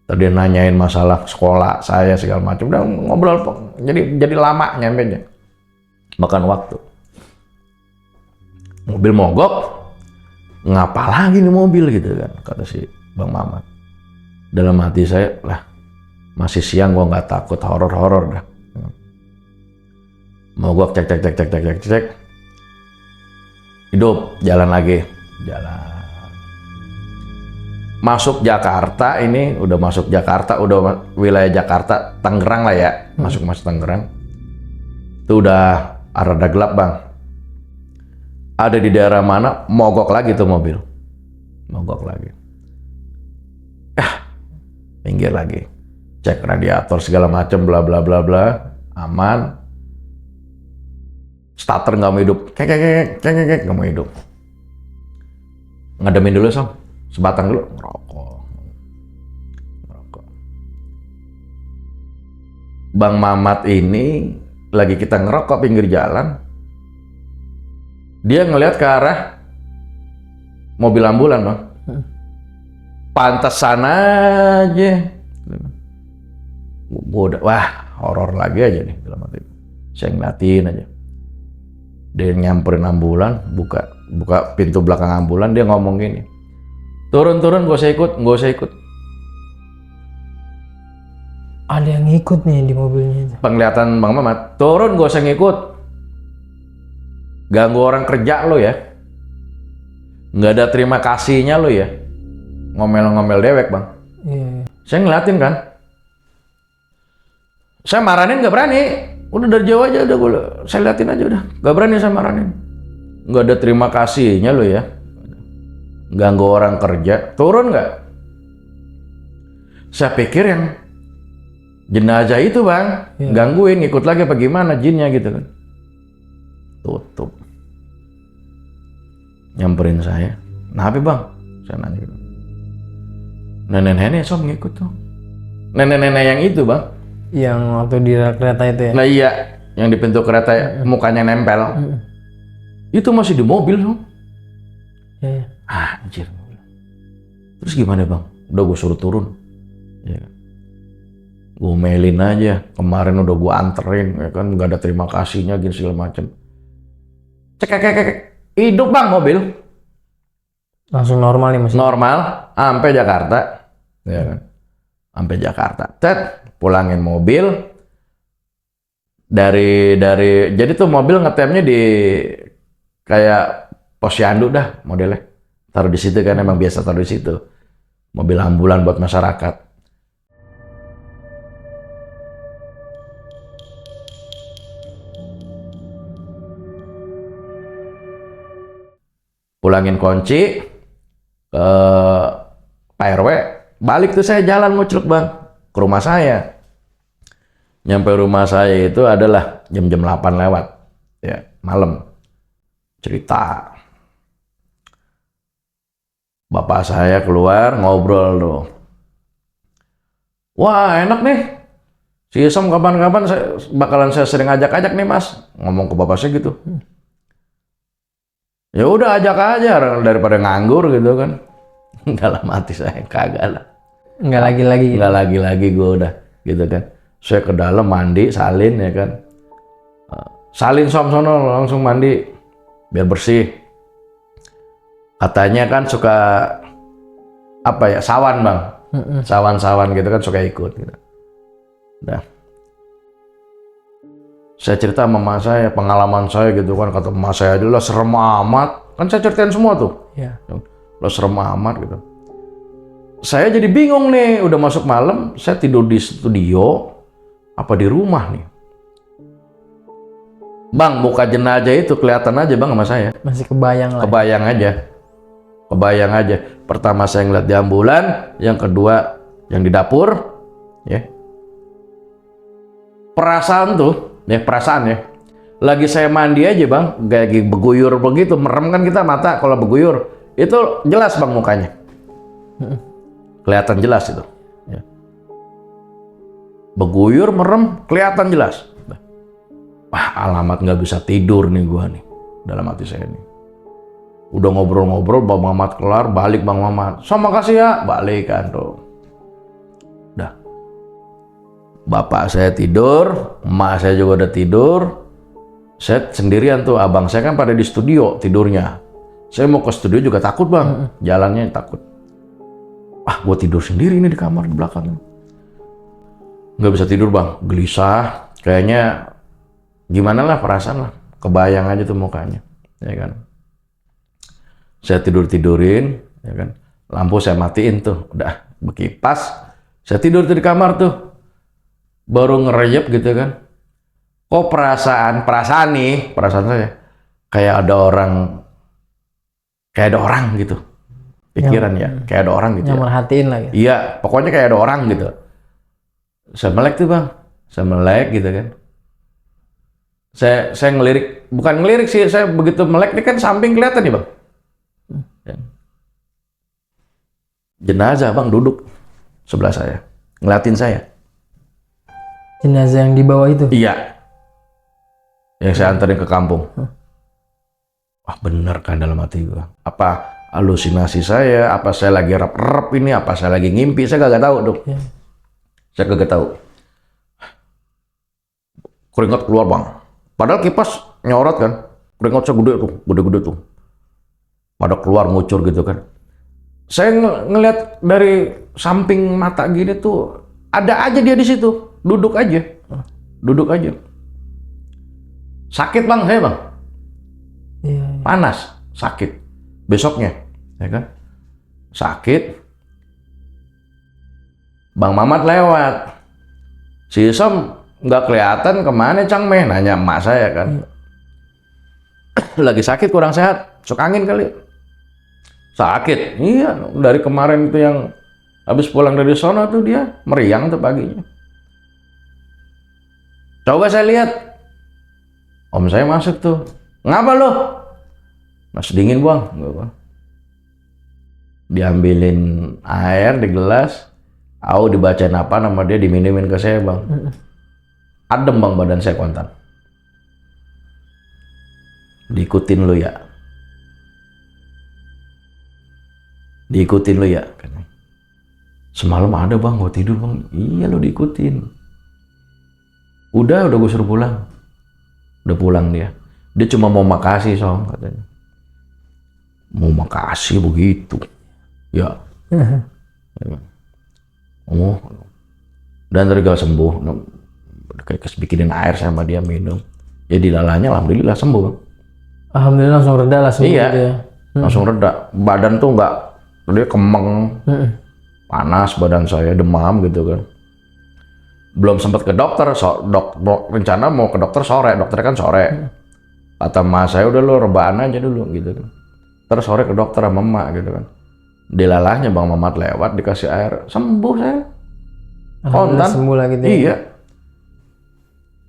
Tadi nanyain masalah sekolah saya segala macam, udah ngobrol, jadi lama nyampenya, makan waktu. Mobil mogok, ngapa lagi nih mobil gitu kan, kata si Bang Mamat. Dalam hati saya, lah masih siang gua nggak takut horor dah. Mogok cek, hidup, jalan lagi, jalan. Masuk Jakarta, ini udah masuk Jakarta, udah wilayah Jakarta, Tangerang lah ya, masuk Tangerang. Itu udah rada gelap Bang. Ada di daerah mana, mogok lagi tuh mobil. Mogok lagi. Pinggir lagi. Cek radiator segala macam, bla bla bla bla, aman. Starter nggak mau hidup, kek nggak mau hidup. Ngademin dulu Sam, sebatang dulu, ngerokok. Bang Mamat ini lagi kita ngerokok pinggir jalan, dia ngelihat ke arah mobil ambulan Bang. Pantesan aja. Udah, wah horor lagi aja nih dalam hati. Saya ngeliatin aja. Dia nyamperin ambulan, buka pintu belakang ambulan, dia ngomong gini, turun, gak usah ikut. Ada yang ngikut nih di mobilnya itu. Penglihatan Bang Mamat, turun gak usah ngikut. Ganggu orang kerja lo ya. Nggak ada terima kasihnya lo ya. Ngomel-ngomel dewek Bang. Iya. Saya ngeliatin kan. Saya marahin nggak berani. Udah dari jauh aja udah saya liatin aja udah. Nggak berani saya marahin. Nggak ada terima kasihnya lo ya. Ganggu orang kerja. Turun nggak? Saya pikir yang jenazah itu Bang, gangguin, ikut lagi apa gimana jinnya gitu kan. Tutup. Nyamperin saya. Nah, apa Bang? Saya nanya gitu. Nenek-nenek Som ngikut tuh. Nenek-nenek yang itu Bang. Yang waktu di kereta itu ya? Nah iya, yang di pintu kereta mukanya nempel. Itu masih di mobil Som. Iya. Anjir. Terus gimana Bang? Udah gue suruh turun. Ya. Gue mailin aja. Kemarin udah gue anterin, ya kan, nggak ada terima kasihnya gini segala macem. Cek, hidup Bang mobil. Langsung normal nih masih? Normal, sampai Jakarta. Ya kan? Sampai Jakarta. Pulangin mobil. Dari jadi tuh mobil ngetemnya di kayak posyandu dah modelnya. Taruh di situ kan, emang biasa taruh di situ. Mobil ambulan buat masyarakat. Pulangin kunci ke Pak RW, balik tuh saya jalan ngucluk Bang ke rumah saya. Nyampe rumah saya itu adalah jam-jam 8 lewat ya, malam. Cerita bapak saya keluar ngobrol tuh. Wah enak nih, si Som kapan-kapan saya sering ajak-ajak nih Mas, ngomong ke bapak saya gitu. Ya udah ajak aja daripada nganggur gitu kan. Dalam hati saya kagak lah. Nggak lagi-lagi gitu. Nggak lagi-lagi gue udah gitu kan. Saya ke dalam mandi, salin ya kan. Salin Som sono langsung mandi biar bersih. Katanya kan suka apa ya, sawan Bang. Sawan-sawan gitu kan suka ikut gitu. Nah. Saya cerita sama mama saya, pengalaman saya gitu kan, kata mama saya aja lah serem amat. Kan saya ceritain semua tuh. Iya. Lo serem amat gitu. Saya jadi bingung nih, udah masuk malam, saya tidur di studio apa di rumah nih. Bang, muka jenazah itu kelihatan aja Bang sama saya. Masih kebayang lah. Kebayang aja. Pertama saya ngeliat di ambulan, yang kedua yang di dapur, ya. Perasaan ya. Lagi saya mandi aja Bang, kayak beguyur begitu, merem kan kita mata kalau beguyur. Itu jelas Bang mukanya. Kelihatan jelas itu. Ya. Beguyur, merem, kelihatan jelas. Wah, alamat nggak bisa tidur nih gua nih, dalam hati saya nih. Udah ngobrol-ngobrol, Bang Mamat kelar, balik Bang Mamat. Sama kasih ya, balik kan tuh. Bapak saya tidur, emak saya juga udah tidur. Saya sendirian tuh, abang saya kan pada di studio tidurnya. Saya mau ke studio juga takut bang, jalannya takut. Gue tidur sendiri nih di kamar di belakang. Nggak bisa tidur bang, gelisah. Kayaknya gimana lah perasaan lah, kebayang aja tuh mukanya, ya kan. Saya tidurin, ya kan. Lampu saya matiin tuh, udah berkipas. Saya tidur tuh di kamar tuh, baru ngerejep gitu kan. Kok perasaan saya kayak ada orang gitu. Pikiran ya, kayak ada orang gitu. Yang merhatiin lah. Iya, pokoknya kayak ada orang gitu. Saya melek tuh bang, saya melek gitu kan. Saya ngelirik, bukan ngelirik sih, saya begitu melek ini kan samping kelihatan nih bang. Jenazah bang duduk sebelah saya, ngeliatin saya. Jenazah yang dibawa itu? Iya, yang saya anterin ke kampung. Wah bener kan dalam hati gua. Apa halusinasi saya? Apa saya lagi rep ini? Apa saya lagi ngimpi? Saya kagak tahu dong. Ya. Saya kagak tahu. Keringat keluar bang. Padahal kipas nyorot kan. Keringat saya gede tuh. Pada keluar ngucur gitu kan. Saya ngeliat dari samping mata gini tuh ada aja dia di situ, duduk aja. Sakit bang saya bang. Iya. Panas, sakit. Besoknya, ya kan? Sakit. Bang Mamat lewat. Si Isom nggak kelihatan kemana Cang Meh, nanya emak saya kan. Lagi sakit kurang sehat, sok angin kali. Sakit, iya dari kemarin itu yang habis pulang dari sono tuh dia meriang tuh paginya. Coba saya lihat, om saya masuk tuh, ngapa lo? Masih dingin bang, diambilin air di gelas, dibacain apa nama dia, diminumin ke saya bang. Adem bang badan saya kontan. Diikutin lu ya. Semalam ada bang, gua tidur bang. Iya lo diikutin. Udah gue suruh pulang. Udah pulang dia. Dia cuma mau makasih Som katanya. Mau makasih begitu. Ya. Oh. Dan tergal sembuh. Kayak bikinin air sama dia minum. Ya dilalanya alhamdulillah sembuh bang. Alhamdulillah langsung reda lah sembuh. Iya. Gitu ya. Langsung reda. Badan tuh nggak, dia kemeng. Panas badan saya, demam gitu kan. Belum sempat ke dokter, rencana mau ke dokter sore, dokternya kan sore. Kata mas saya udah lo rebahan aja dulu gitu kan. Terus sore ke dokter sama emak gitu kan. Dilalahnya Bang Mamat lewat dikasih air, sembuh saya. Kontan. Sembuh lagi gitu. Iya.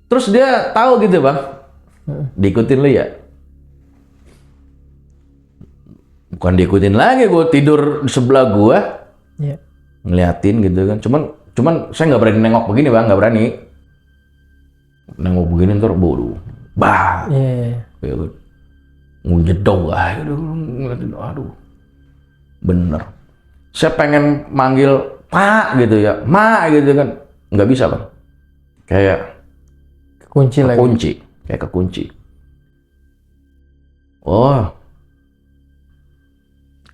Terus dia tahu gitu bang, diikutin lu ya. Bukan diikutin lagi, gue tidur di sebelah gua. Iya. Ngeliatin gitu kan, cuman saya nggak berani nengok begini bang, nggak berani nengok begini ntar bodoh, bah, ngejedau, aduh, bener, saya pengen manggil pak gitu ya, mak gitu kan, nggak bisa bang, kayak kekunci. Oh,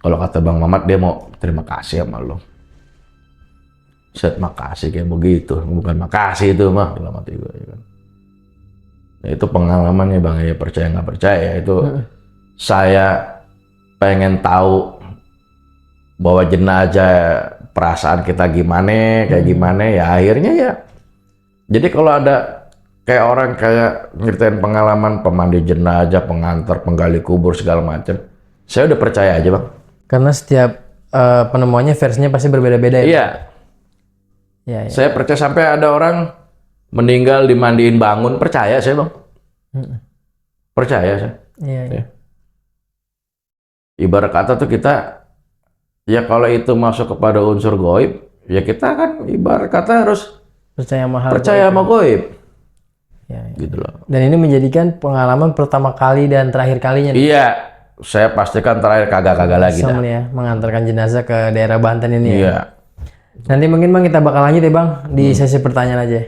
kalau kata Bang Mamat dia mau terima kasih sama lo. Set makasih kayak begitu, bukan makasih itu mah dalam hati gue ya kan. Nah, itu pengalamannya bang, ya percaya nggak percaya itu saya pengen tahu bahwa jenazah perasaan kita gimana, kayak gimana ya akhirnya ya. Jadi kalau ada kayak orang kayak nyeritain pengalaman pemandi jenazah, pengantar, penggali kubur segala macam, saya udah percaya aja bang. Karena setiap penemuannya versinya pasti berbeda-beda ya. Iya. Ya. Saya percaya sampai ada orang meninggal dimandiin bangun, percaya saya bang. Percaya saya. Iya. Ya. Ibarat kata tuh kita, ya kalau itu masuk kepada unsur goib, ya kita kan ibarat kata harus percaya sama goib. Ya. Gitu loh. Dan ini menjadikan pengalaman pertama kali dan terakhir kalinya. Iya, saya pastikan terakhir kagak lagi. Ya, mengantarkan jenazah ke daerah Banten ini. Iya. Ya. Nanti mungkin Bang kita bakal lanjut ya Bang di sesi pertanyaan aja.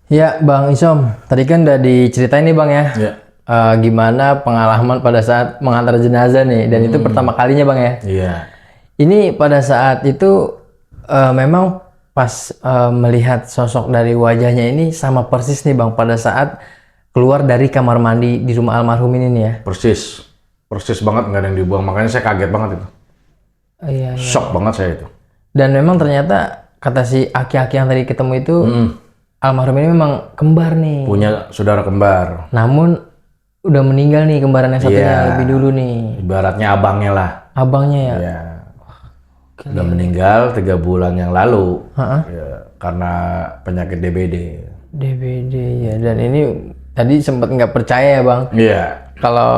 Ya Bang Isom, tadi kan udah diceritain nih Bang ya, Iya. Gimana pengalaman pada saat mengantar jenazah nih, dan itu pertama kalinya Bang ya. Iya. Ini pada saat itu memang pas melihat sosok dari wajahnya ini sama persis nih Bang pada saat keluar dari kamar mandi di rumah almarhum ini nih ya. Persis. Persis banget, nggak ada yang dibuang. Makanya saya kaget banget itu. Iya. Shock banget saya itu. Dan memang ternyata kata si aki-aki yang tadi ketemu itu almarhum ini memang kembar nih. Punya saudara kembar. Namun udah meninggal nih kembaran yang satunya Iya. lebih dulu nih. Ibaratnya abangnya lah. Abangnya ya. Iya. Udah meninggal 3 bulan yang lalu. Heeh. Ya, karena penyakit DBD. DBD ya. Dan ini tadi sempat nggak percaya ya Bang. Iya. Kalau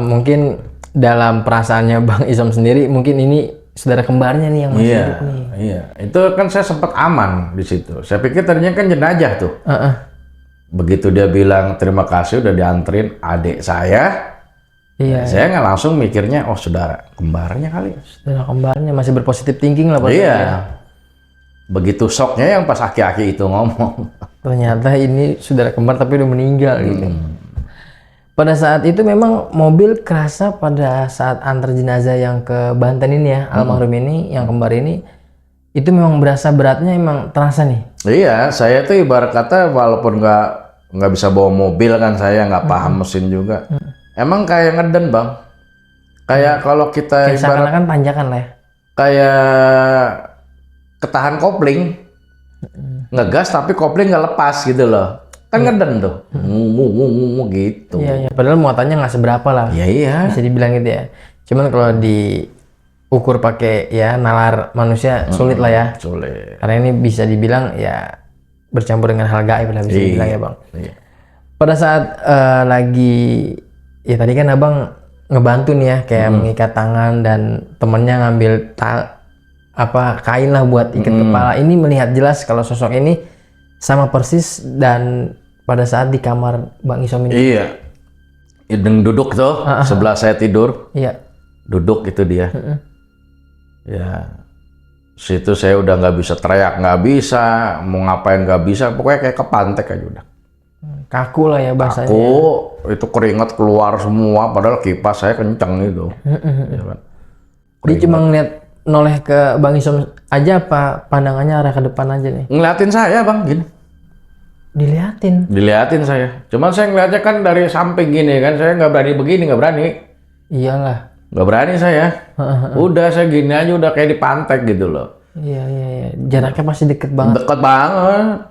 mungkin dalam perasaannya Bang Isom sendiri mungkin ini saudara kembarnya nih yang masih Iya. hidup nih. Iya. Itu kan saya sempat aman di situ. Saya pikir tadinya kan jenazah tuh. Heeh. Begitu dia bilang terima kasih udah dianterin adik saya. Iya. Saya nggak langsung mikirnya, oh saudara kembarnya kali. Saudara kembarnya masih berpositif thinking lah Bang. Iya. Begitu shocknya yang pas aki-aki itu ngomong. Ternyata ini saudara kembar tapi udah meninggal gitu. Pada saat itu memang mobil kerasa pada saat antar jenazah yang ke Banten ini ya, almarhum ini yang kembar ini itu memang berasa beratnya emang terasa nih. Iya, saya tuh ibarat kata walaupun nggak bisa bawa mobil kan, saya nggak paham mesin juga. Emang kayak ngeden bang. Kayak kalau kita Kayak ibarat seakan-akan tanjakan lah ya. kayak ketahan kopling, ngegas tapi kopling nggak lepas gitu loh. Kan ngeden tuh, gitu. Iya, iya. Padahal muatannya nggak seberapa lah. Iya iya. Bisa dibilang gitu ya. Cuman kalau diukur pakai ya nalar manusia sulit lah ya. Sulit. Karena ini bisa dibilang ya bercampur dengan hal gaib lah bisa dibilang ya Bang. Iya. Pada saat lagi ya tadi kan Abang ngebantu nih ya kayak mengikat tangan dan temennya ngambil kain lah buat ikat kepala. Ini melihat jelas kalau sosok ini sama persis dan pada saat di kamar Bang Isom ini. Iya. Yang duduk tuh sebelah saya tidur. Iya. Duduk itu dia. Ya, situ saya udah nggak bisa teriak, nggak bisa, mau ngapain nggak bisa, pokoknya kayak kepantek aja udah. Kaku lah ya bahasanya. Aku itu keringat keluar semua, padahal kipas saya kenceng itu. Ya kan? Dia cuma ngeliat noleh ke Bang Isom aja apa pandangannya arah ke depan aja nih? Ngeliatin saya bang, gini. Diliatin Saya. Cuman saya ngeliatnya kan dari samping gini kan, saya nggak berani begini, nggak berani. iyalah. Nggak berani saya. Udah saya gini aja udah kayak dipantek gitu loh. Iya iya iya, jaraknya pasti deket banget.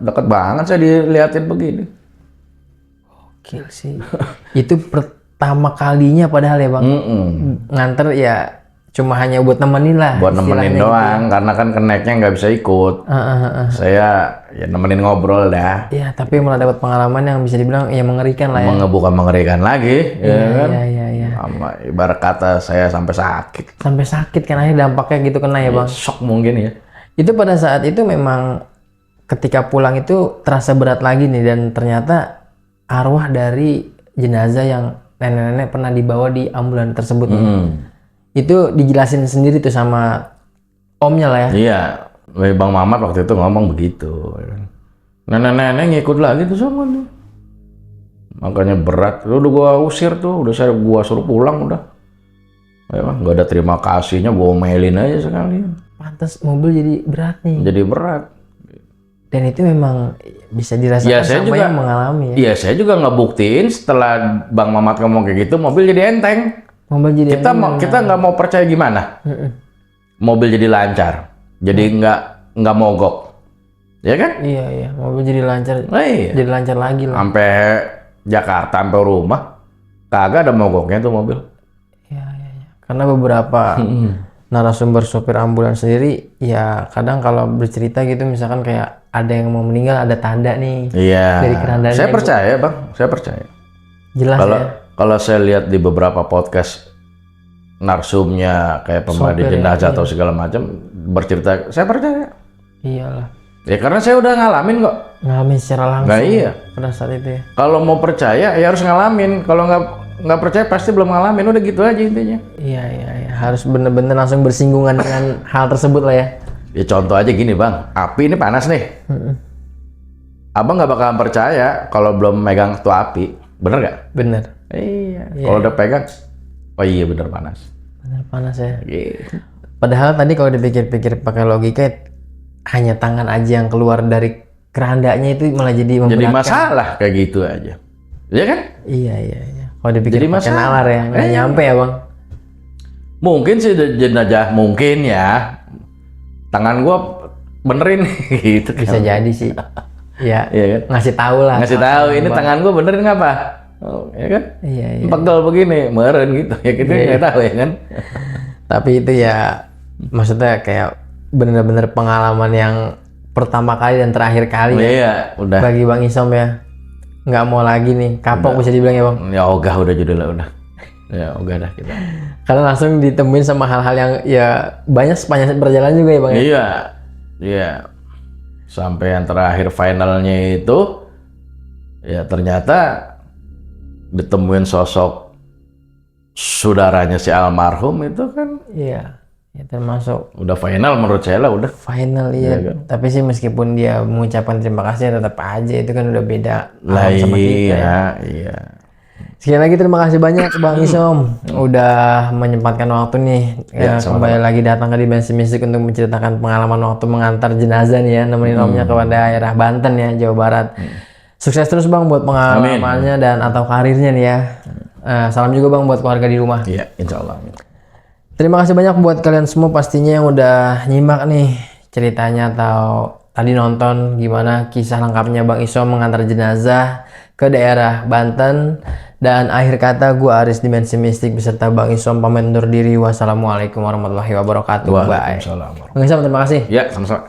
Deket banget saya diliatin begini. Gokil sih. Itu pertama kalinya padahal ya Bang. Nganter ya cuma hanya buat nemenin lah. Buat nemenin istilahnya doang, karena kan keneknya nggak bisa ikut. Saya ya nemenin ngobrol dah. Iya, tapi malah dapat pengalaman yang bisa dibilang ya mengerikan lah ya. Bukan mengerikan lagi, ya kan? Iya. Sama ibarat kata saya sampai sakit. Sampai sakit kan akhirnya dampaknya gitu kena ya Bang. Shock mungkin ya. Itu pada saat itu memang ketika pulang itu terasa berat lagi nih dan ternyata arwah dari jenazah yang nenek-nenek pernah dibawa di ambulan tersebut. Itu dijelasin sendiri tuh sama omnya lah ya. Iya, Bang Mamat waktu itu ngomong begitu. Nenek-nenek ngikut lagi tuh sama tuh. Makanya berat. Udah gua usir tuh, gua suruh pulang udah. Ya, nggak ada terima kasihnya, gua omelin aja sekalian. Pantas mobil jadi berat nih. Jadi berat. Dan itu memang bisa dirasakan sama yang mengalami ya. Iya, saya juga ngebuktiin setelah Bang Mamat ngomong kayak gitu, mobil jadi enteng. Mobil jadi Kita nggak mau percaya gimana? Mobil jadi lancar, jadi nggak mogok, ya kan? Iya, mobil jadi lancar. Iya. Jadi lancar lagi lah. Sampai Jakarta, sampai rumah, kagak ada mogoknya tuh mobil. Iya. Karena beberapa narasumber sopir ambulans sendiri, ya kadang kalau bercerita gitu, misalkan kayak ada yang mau meninggal, ada tanda nih. Iya. Dari kerandanya. Saya percaya bang, saya percaya. Jelas ya. Kalau saya lihat di beberapa podcast narsumnya kayak pemandi jenazah atau segala macam bercerita, saya percaya. Iyalah. Ya karena saya udah ngalamin kok. Ngalamin secara langsung. Nah, iya. Pada saat itu ya. Kalau mau percaya ya harus ngalamin. Kalau nggak percaya pasti belum ngalamin. Udah gitu aja intinya. Iya. Harus bener-bener langsung bersinggungan dengan hal tersebut lah ya. Ya contoh aja gini bang, api ini panas nih. Abang nggak bakalan percaya kalau belum megang tuh api, bener nggak? Bener. Iya. Kalau udah pegang, oh iya bener panas. Bener panas ya. Gitu. Padahal tadi kalau dipikir-pikir pakai logika, hanya tangan aja yang keluar dari kerandanya itu malah jadi memberatkan. Jadi masalah kayak gitu aja, iya kan? Iya. Kalau dipikir Jadi pakai masalah. nalar ya, nggak nyampe ya bang. Mungkin sih jenazah, mungkin ya. Tangan gua benerin gitu. Bisa jadi sih. Ya, Iya kan? ngasih tahu lah. Ngasih tahu ini tangan gua benerin ngapa? Oh, ya kan? Iya. Pegel begini, meren gitu. Ya kita nggak tahu ya kan? Tapi itu ya, maksudnya kayak bener-bener pengalaman yang pertama kali dan terakhir kali ya. Iya, udah. Bagi Bang Isom ya. Nggak mau lagi nih, kapok bisa dibilang ya bang. Ya ogah udah judulnya udah. Ya ogah dah kita. Karena langsung ditemuin sama hal-hal yang ya banyak sepanjang perjalanan juga ya bang. Iya, iya. Sampai yang terakhir finalnya itu, ya ternyata ditemuin sosok saudaranya si almarhum itu kan. Iya, ya termasuk Udah final menurut saya lah udah. final ya. Iya, kan? Tapi sih meskipun dia mengucapkan terima kasih, tetap aja itu kan udah beda Lah alam sama kita ya. iya. Sekali lagi terima kasih banyak Bang Isom udah menyempatkan waktu nih Ya, kembali lagi datang ke Dimensi Mistik untuk menceritakan pengalaman waktu mengantar jenazah nih ya, nemenin omnya ke daerah Banten ya, Jawa Barat. Sukses terus Bang buat pengalamannya dan atau karirnya nih ya. Salam juga Bang buat keluarga di rumah. Iya, insya Allah. Terima kasih banyak buat kalian semua pastinya yang udah nyimak nih ceritanya atau tadi nonton gimana kisah lengkapnya Bang Isom mengantar jenazah ke daerah Banten. Dan akhir kata, gua Aris Dimensi Mistik beserta Bang Isom pamit undur diri. Wassalamualaikum warahmatullahi wabarakatuh. Bye. Waalaikumsalam. Bang Isom terima kasih. Ya, sama-sama.